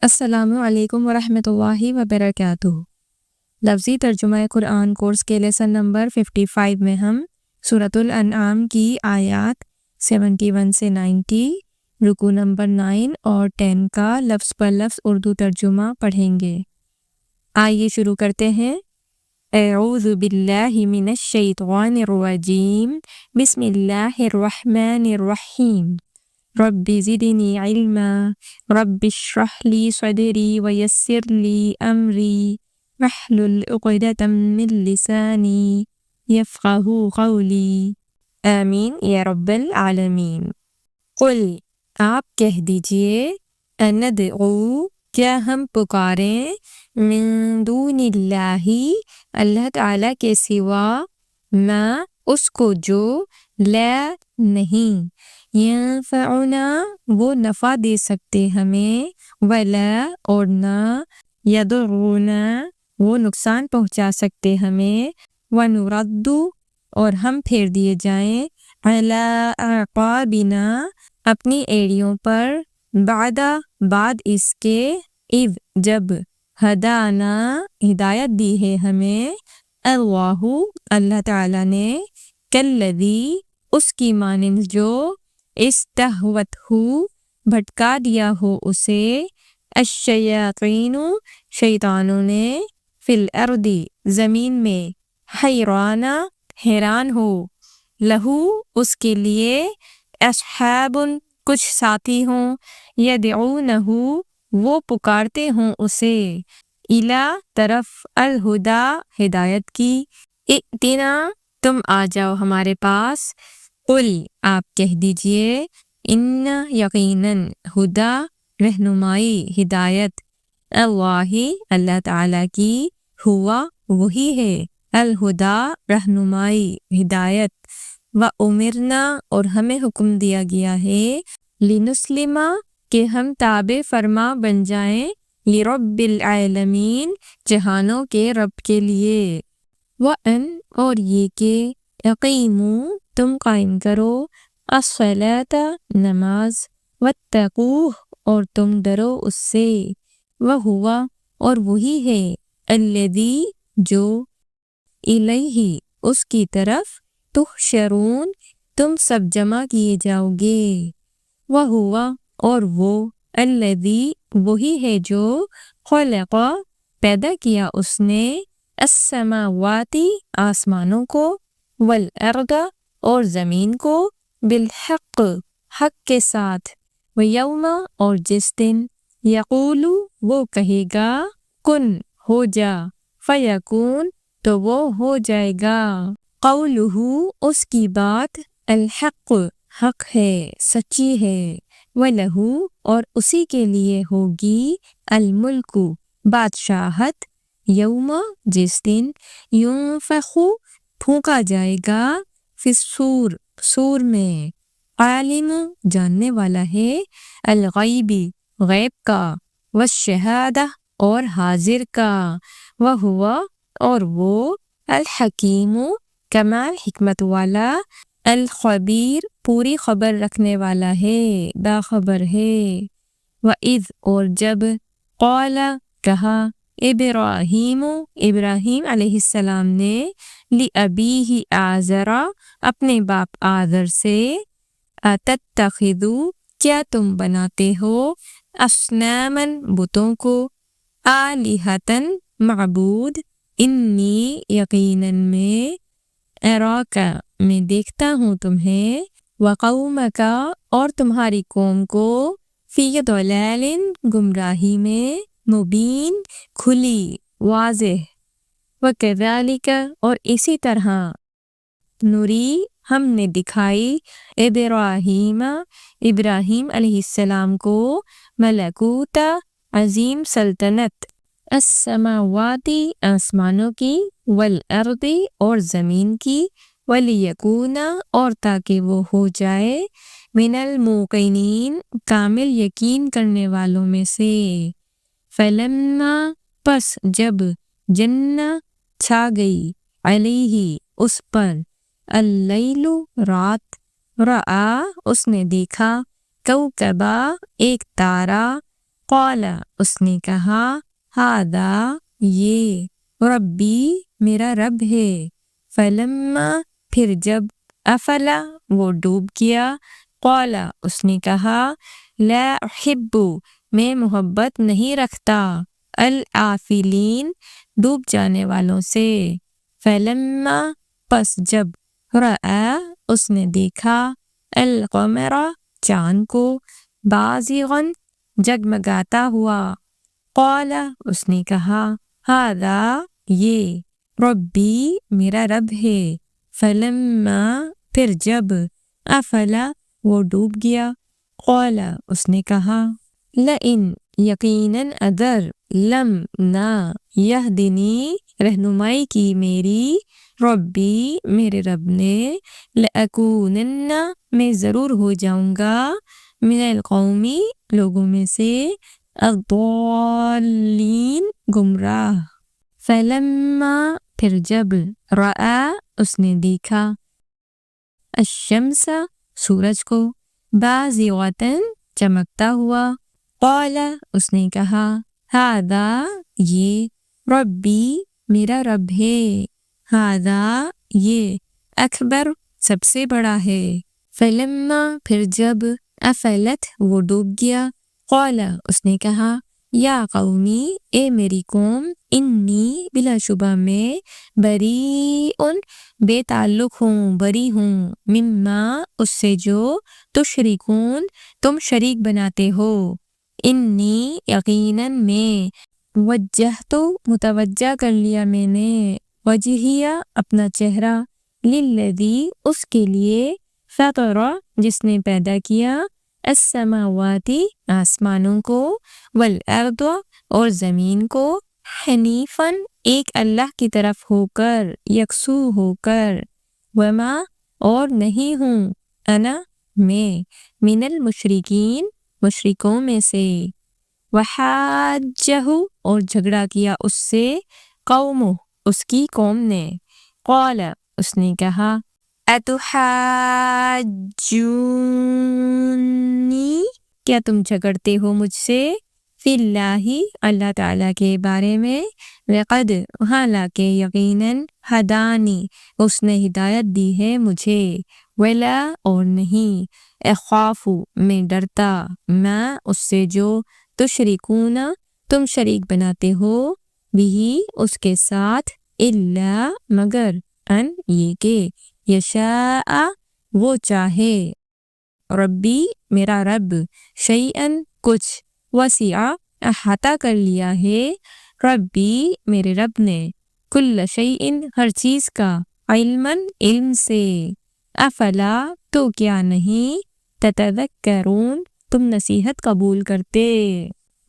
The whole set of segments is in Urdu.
السلام علیکم ورحمۃ اللہ وبرکاتہ۔ لفظی ترجمہ قرآن کورس کے لیسن نمبر 55 میں ہم سورۃ الانعام کی آیات 71 سے 90، رکوع نمبر 9 اور 10 کا لفظ پر لفظ اردو ترجمہ پڑھیں گے۔ آئیے شروع کرتے ہیں۔ اعوذ باللہ من الشیطان الرجیم، بسم اللہ الرحمن الرحیم۔ رب زدنی علما، رب اشرح لی صدری ویسر لی امری واحلل عقدۃ من لسانی یفقہوا قولی، آمین یا رب العالمین۔ قل، آپ کہہ دیجئے، اندعو، کیا ہم پکاریں، من دون اللہ، اللہ تعالیٰ کے سوا، ما، اس کو جو، لا، نہیں، ینفعنا، وہ نفع دے سکتے ہمیں، ولا، اور نہ، یضرنا، وہ نقصان پہنچا سکتے ہمیں، ونرد، اور ہم پھیر دیے جائیں، علی اعقابنا، اپنی ایڑیوں پر، بعد اس کے، اذ، جب، ہدانا، ہدایت دی ہے ہمیں، اللہ تعالیٰ نے، کالذی، اس کی مانند جو، استہوتہ، بھٹکا دیا ہو اسے، الشیاطین، شیطانوں نے، فی الارض، زمین میں، حیران ہو، لہو، اس کے لیے، اصحاب، کچھ ساتھی ہوں، یدعونہ، وہ پکارتے ہوں اسے، الی، طرف، الہدی، ہدایت کی، ائتنا، تم آ جاؤ ہمارے پاس، قل، آپ کہہ دیجئے، ان، یقیناً، ہدا، رہنمائی، ہدایت، اللہ تعالیٰ کی، ہوا، وہی ہے، الہدا، رہنمائی، ہدایت، وَأُمِرْنَا، اور ہمیں حکم دیا گیا ہے، لِنُسْلِمَ، کہ ہم تابع فرما بن جائیں، لِرَبِّ الْعَالَمِينَ، جہانوں کے رب کے لیے، وَأَنْ، اور یہ کہ، اقیموا، تم قائم کرو، الصلاۃ، نماز، واتقوہ، اور تم ڈرو اس سے، وہوا، اور وہی ہے، الذی، جو، الیہ، اس کی طرف، تحشرون، تم سب جمع کیے جاؤ گے، وہوا، اور وہ، الذی، وہی ہے جو، خلق، پیدا کیا اس نے، السماوات، آسمانوں کو، والارض، اور زمین کو، بالحق، حق کے ساتھ، ویوم، اور جس دن، یقول، وہ کہے گا، کن، ہو جا، فیکون، تو وہ ہو جائے گا، قولہ، اس کی بات، الحق، حق ہے، سچی ہے، وَلَہُ، اور اسی کے لیے ہوگی، الملک، بادشاہت، یوم، جس دن، ینفخ، پھونکا جائے گا، فی الصور، صور میں، عالم، جاننے والا ہے، الغیب، غیب کا، والشہادہ، اور حاضر کا، وہوا، اور وہ، الحکیم، کمال حکمت والا، الخبیر، پوری خبر رکھنے والا ہے، باخبر ہے، وَإِذْ، اور جب، قال، کہا، ابراہیم، ابراہیم علیہ السلام نے، لِأَبِيهِ آزر، اپنے باپ آزر سے، أَتَتَّخِذُ، کیا تم بناتے ہو، أَصْنَامًا، بتوں کو، آلِهَةً، معبود، انی، یقیناً میں، اراک، میں دیکھتا ہوں تمہیں، وقومک، اور تمہاری قوم کو، فی ضلال، گمراہی میں، مبین، کھلی، واضح، وکذالک، اور اسی طرح، نری، ہم نے دکھائی، ابراہیم، ابراہیم علیہ السلام کو، ملکوت، عظیم سلطنت، السماوات، آسمانوں کی، والارض، اور زمین کی، ولیکون، اور تاکہ وہ ہو جائے، من الموقنین، کامل یقین کرنے والوں میں سے، فلما، پس جب، جن، چھا گئی، علیہ، اس پر، اللیل، رات، رآ، اس نے دیکھا، کوکبا، ایک تارا، قال اس نے کہا ہذا یہ ربی میرا رب ہے فلما پھر جب افلا وہ ڈوب گیا قال اس نے کہا لا احب میں محبت نہیں رکھتا العافلین ڈوب جانے والوں سے فلما پس جب رأى اس نے دیکھا القمر چاند کو بازغاً جگمگاتا ہوا قال اس نے کہا ہذا یہ ربی میرا رب ہے فلما پھر جب افلا وہ ڈوب گیا قال اس نے کہا لئن یقیناً اگر لم نہ یہدنی رہنمائی کی میری ربی میرے رب نے لأکونن میں ضرور ہو جاؤں گا من القومی لوگوں میں سے الضالین گمراہ فلما پھر جب رأى اس نے دیکھا الشمس سورج کو بازغۃً چمکتا ہوا قال اس نے کہا ہذا یہ ربی میرا رب ہے ہذا یہ اکبر سب سے بڑا ہے فلما پھر جب افلت وہ ڈوب گیا قال اس نے کہا یا قومی اے میری قوم انی بلا شبہ میں بریء بے تعلق ہوں بری ہوں مما اس سے جو تشرکون تم شریک بناتے ہو انی یقیناً میں وجہت متوجہ کر لیا میں نے وجہیہ اپنا چہرہ للذی اس کے لیے فطر جس نے پیدا کیا السماواتی آسمانوں کو والارض اور زمین کو حنیفاً ایک اللہ کی طرف ہو کر یکسو ہو کر وما اور نہیں ہوں انا میں من المشرکین مشرکوں میں سے وحاجہ اور جھگڑا کیا اس سے قومہ اس کی قوم نے قال اس نے کہا اتحاجونی کیا تم جھگڑتے ہو مجھ سے فی اللہ اللہ تعالیٰ کے بارے میں وقد حالانکہ یقیناً ہدانی اس نے ہدایت دی ہے مجھے ولا اور نہیں اخاف میں ڈرتا میں اس سے جو تشرکون تم شریک بناتے ہو بھی اس کے ساتھ الا مگر ان یہ کہ یشاء وہ چاہے ربی میرا رب شیئن کچھ وسع احاطہ کر لیا ہے ربی میرے رب نے کل شیئن ہر چیز کا علماً علم سے افلا تو کیا نہیں تتذکرون تم نصیحت قبول کرتے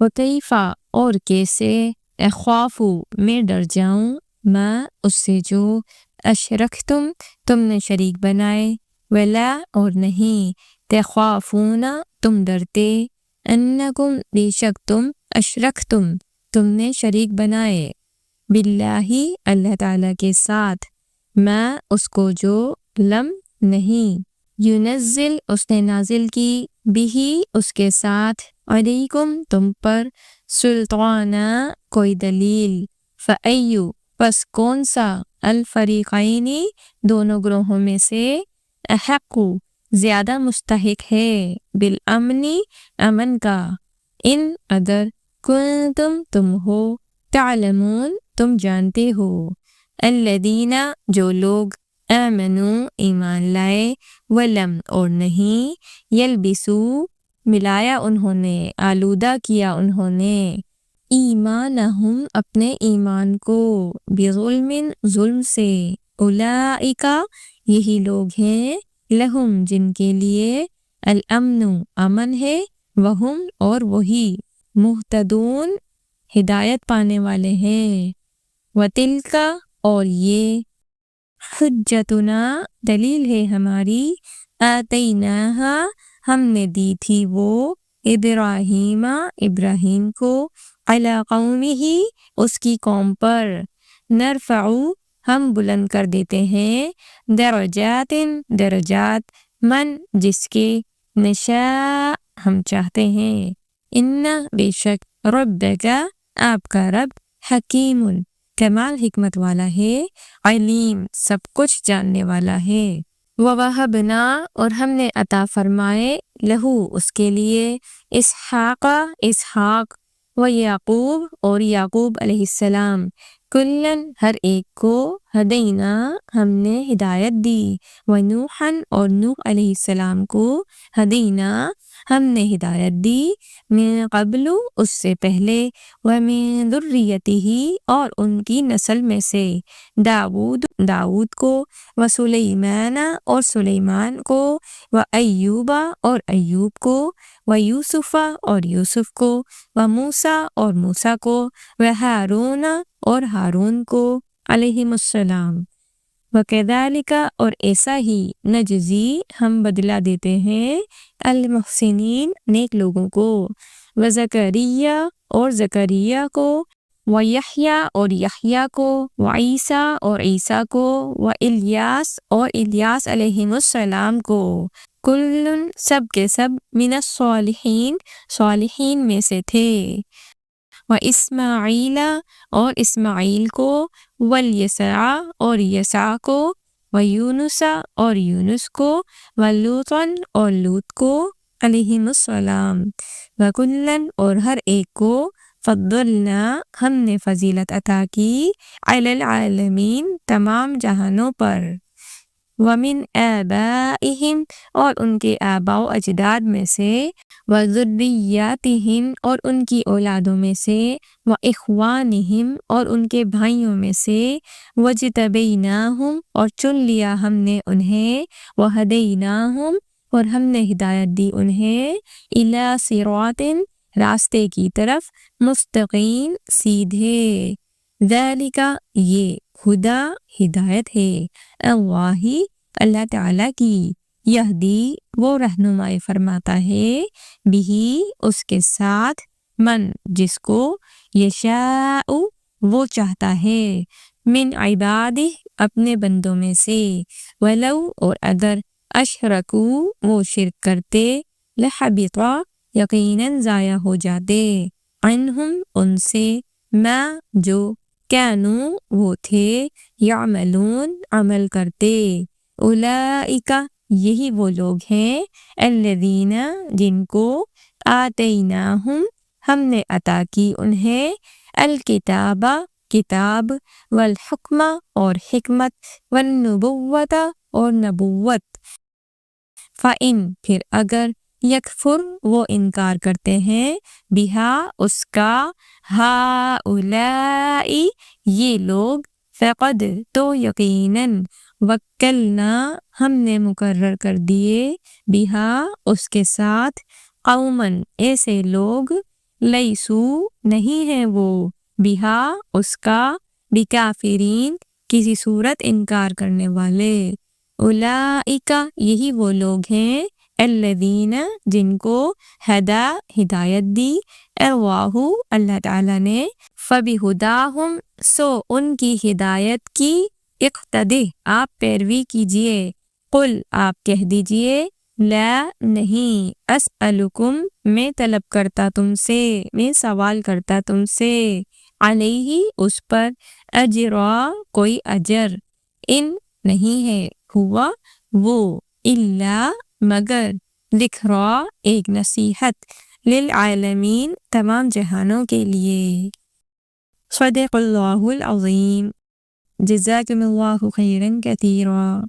وکیفا اور کیسے اخواف میں ڈر جاؤں میں اس سے جو اشرکتم تم نے شریک بنائے ولا اور نہیں تخافون تم ڈرتے انکم بے شک تم اشرکتم تم نے شریک بنائے باللہ اللہ تعالیٰ کے ساتھ میں اس کو جو لم نہیں ینزل اس نے نازل کی بھی اس کے ساتھ علیکم تم پر سلطانہ کوئی دلیل فایو پس کون سا الفریقینی دونوں گروہوں میں سے احق زیادہ مستحق ہے بالامنی امن کا ان اگر کنتم تم ہو تعلمون تم جانتے ہو الذین جو لوگ آمنوا ایمان لائے ولم اور نہیں یلبسو ملایا انہوں نے آلودہ کیا انہوں نے ایمانہم اپنے ایمان کو بظلم ظلم سے اولئک یہی لوگ ہیں لہم جن کے لیے الامن امن ہے وہم اور وہی مہتدون ہدایت پانے والے ہیں وتلک اور یہ حجتنا دلیل ہے ہماری آتیناہا ہم نے دی تھی وہ ابراہیم ابراہیم کو علی قومہ اس کی قوم پر نرفع ہم بلند کر دیتے ہیں درجات درجات من جس کے نشاء ہم چاہتے ہیں ان بے شک ربک آپ کا رب حکیم کمال حکمت والا ہے، علیم سب کچھ جاننے والا ہے۔ وَوَهَبْنَا اور ہم نے عطا فرمائے لہو اس کے لیے اسحاق و یعقوب اور یعقوب علیہ السلام، کلن ہر ایک کو، ہدینا ہم نے ہدایت دی، ونوحن اور نوح علیہ السلام کو، ہدینا ہم نے ہدایت دی، من قبل اس سے پہلے، ومن ذریتہ اور ان کی نسل میں سے، داؤد کو، وسلیمان اور سلیمان کو، وایوب اور ایوب کو، ویوسف اور یوسف کو، وموسیٰ اور موسیٰ کو، وہارون اور ہارون کو علیہم السلام۔ وَكَذَلِكَ اور ایسا ہی نجزی ہم بدلہ دیتے ہیں المحسنین نیک لوگوں کو، وزکریا اور زکریا کو، ویحییٰ اور یحییٰ کو، وعیسیٰ اور عیسیٰ کو، والیاس اور الیاس علیہم السلام کو، کلن سب کے سب، من الصالحین صالحین میں سے تھے، واسماعیل اور اسماعیل کو، والیسع اور یسع کو، ویونس اور یونس کو، ولوطن اور لوط کو علیہم السلام، وکلن اور ہر ایک کو، فضلنا ہم نے فضیلت عطا کی، علی العالمین تمام جہانوں پر، ومن آبائہم اور ان کے آباء و اجداد میں سے، وذریاتہم اور ان کی اولادوں میں سے، واخوانہم اور ان کے بھائیوں میں سے، وجتبیناہم اور چن لیا ہم نے انہیں، وہدیناہم اور ہم نے ہدایت دی انہیں، الی صراط راستے کی طرف، مستقیم سیدھے، ذالک یہ ہدا ہدایت ہے، اللہ تعالیٰ کی، یہدی وہ رہنمائی فرماتا ہے، بھی اس کے ساتھ، من جس کو، یشاء وہ چاہتا ہے، من عبادہ اپنے بندوں میں سے، ولو اور اگر، اشرکو وہ شرک کرتے، لحبط یقیناً ضائع ہو جاتے، عنہم ان سے، ما جو، کانوا وہ تھے، یعملون عمل کرتے، اولئک یہی وہ لوگ ہیں، الذین جن کو، آتیناہم ہم نے عطا کی انہیں، الکتاب کتاب، والحکم اور حکمت، والنبوت اور نبوت، فَإِن پھر اگر، یکفر وہ انکار کرتے ہیں، بہا اس کا، ہؤلاء یہ لوگ، فقد تو یقیناً، وکلنا ہم نے مقرر کر دیے، بہا اس کے ساتھ، قوماً ایسے لوگ، لیسو نہیں ہیں وہ، بہا اس کا، بکافرین کسی صورت انکار کرنے والے، اولئک یہی وہ لوگ ہیں، الذین جن کو، ہدا ہدایت دی، اللہ تعالیٰ نے، فبہداہم سو ان کی ہدایت کی، اقتدی آپ پیروی کیجئے، قل آپ کہہ دیجئے، لا نہیں، اسألکم میں طلب کرتا تم سے، میں سوال کرتا تم سے، علیہ اس پر، اجرا کوئی اجر، ان نہیں ہے، ہوا وہ، الا مگر، ذکریٰ ایک نصیحت، للعالمین تمام جہانوں کے لیے۔ صدق اللہ العظیم۔ جزاکم اللہ خیرا کثیرا۔